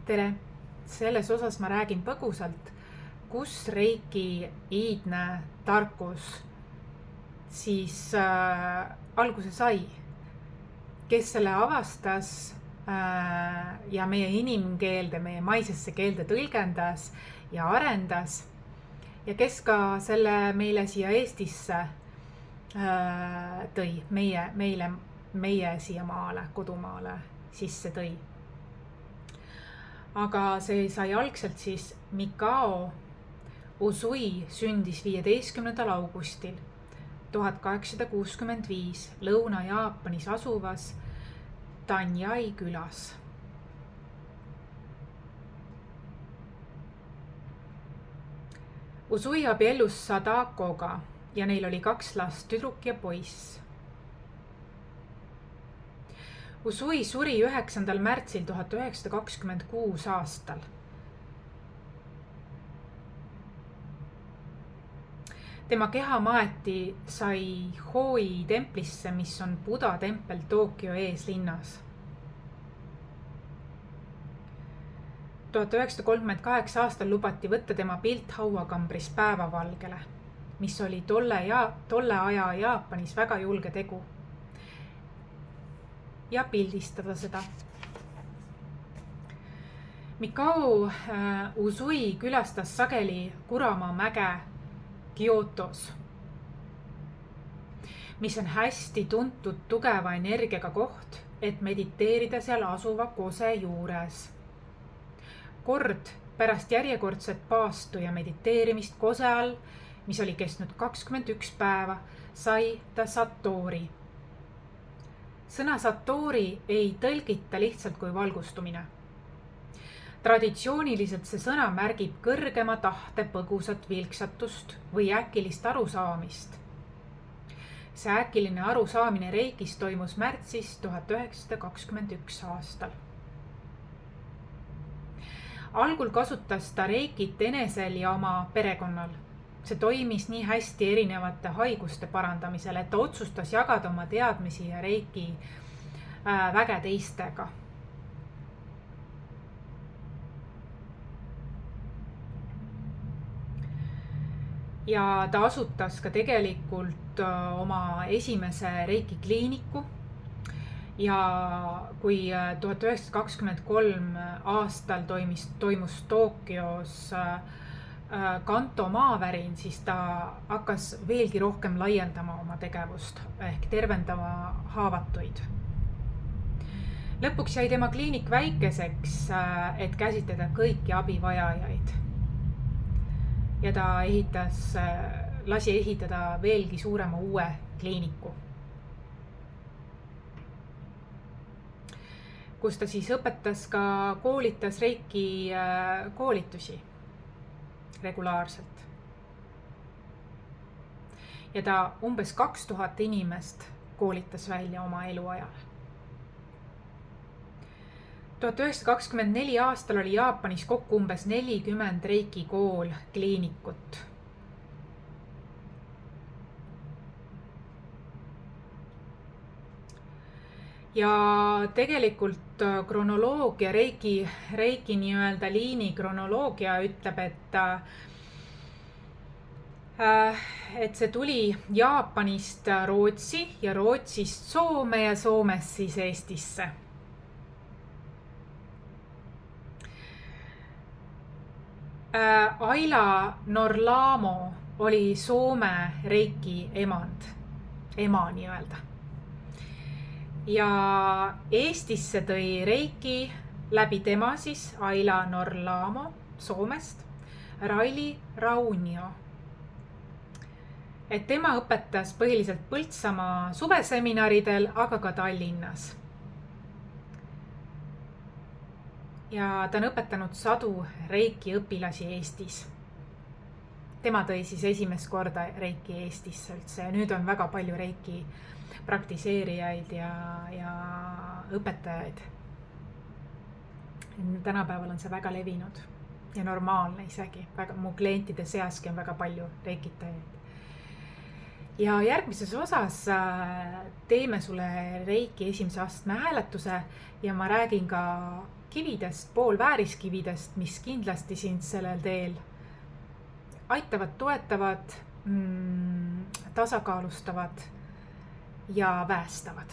tere! Selles osas ma räägin põgusalt, kus reiki iidne tarkus siis alguse sai, kes selle avastas ja meie inimkeelde, meie maisesse keelde tõlgendas ja arendas ja kes ka selle meile siia Eestisse tõi, meie siia maale, kodumaale sisse tõi. Aga see sai algselt siis Mikao Usui sündis 15. augustil 1865 Lõuna-Jaapanis asuvas Tanyai külas. Usui abiellus Sadakoga ja neil oli 2 last, tüdruk ja poiss. Usui suri 9. märtsil 1926 aastal. Tema keha maeti Sai-Hoi templisse, mis on Buda tempel Tokyo eeslinnas. 1938 aastal lubati võtta tema pilt hauakambris päevavalgele, mis oli tolle aja Jaapanis väga julge tegu. Ja pildistada seda. Mikao Usui külastas sageli Kurama mäge Kyotos, mis on hästi tuntud tugeva energiaga koht, et mediteerida seal asuva kose juures. Kord pärast järjekordset paastu ja mediteerimist kose all, mis oli kestnud 21 päeva, sai ta satori. Sõna satori ei tõlgita lihtsalt kui valgustumine. Traditsiooniliselt see sõna märgib kõrgema tahte põgusat vilksatust või äkilist arusaamist. See äkiline arusaamine reikis toimus märtsis 1921 aastal. Algul kasutas ta reikit enesel ja oma perekonnal. See toimis nii hästi erinevate haiguste parandamisel, et ta otsustas jagada oma teadmisi ja reiki väge teistega. Ja ta asutas ka tegelikult oma esimese reiki kliiniku ja kui 1923 aastal toimus Tokyos Kanto maavärin, siis ta hakkas veelgi rohkem laiendama oma tegevust ehk tervendama haavatuid. Lõpuks jäi tema kliinik väikeseks, et käsitleda kõiki abivajajaid. Ja ta lasi ehitada veelgi suurema uue kliiniku, kus ta siis koolitas reiki koolitusi regulaarselt. Ja ta umbes 2000 inimest koolitas välja oma eluajal. 1924 aastal oli Jaapanis kokku umbes 40 reiki kool kliinikut. Ja tegelikult kronoloogia, reiki nii-öelda liini kronoloogia ütleb, et see tuli Jaapanist Rootsi ja Rootsist Soome ja Soomest siis Eestisse. Aila Norlamo oli Soome reiki ema nii-öelda. Ja Eestisse tõi reiki läbi tema siis Aila Norlamo Soomest, Raili Raunio. Et tema õpetas põhiliselt Põltsamaa suveseminaridel, aga ka Tallinnas. Ja ta on õpetanud sadu reiki õpilasi Eestis. Tema tõi siis esimest korda reiki Eestisse üldse ja nüüd on väga palju reiki praktiseerijaid ja õpetajaid. Tänapäeval on see väga levinud ja normaalne isegi. Mu klientide seaski on väga palju reikitajaid. Ja järgmises osas teeme sulle reiki esimese astme hääletuse ja ma räägin ka kividest, poolvääriskividest, mis kindlasti sind sellel teel aitavad, toetavad, tasakaalustavad ja väestavad.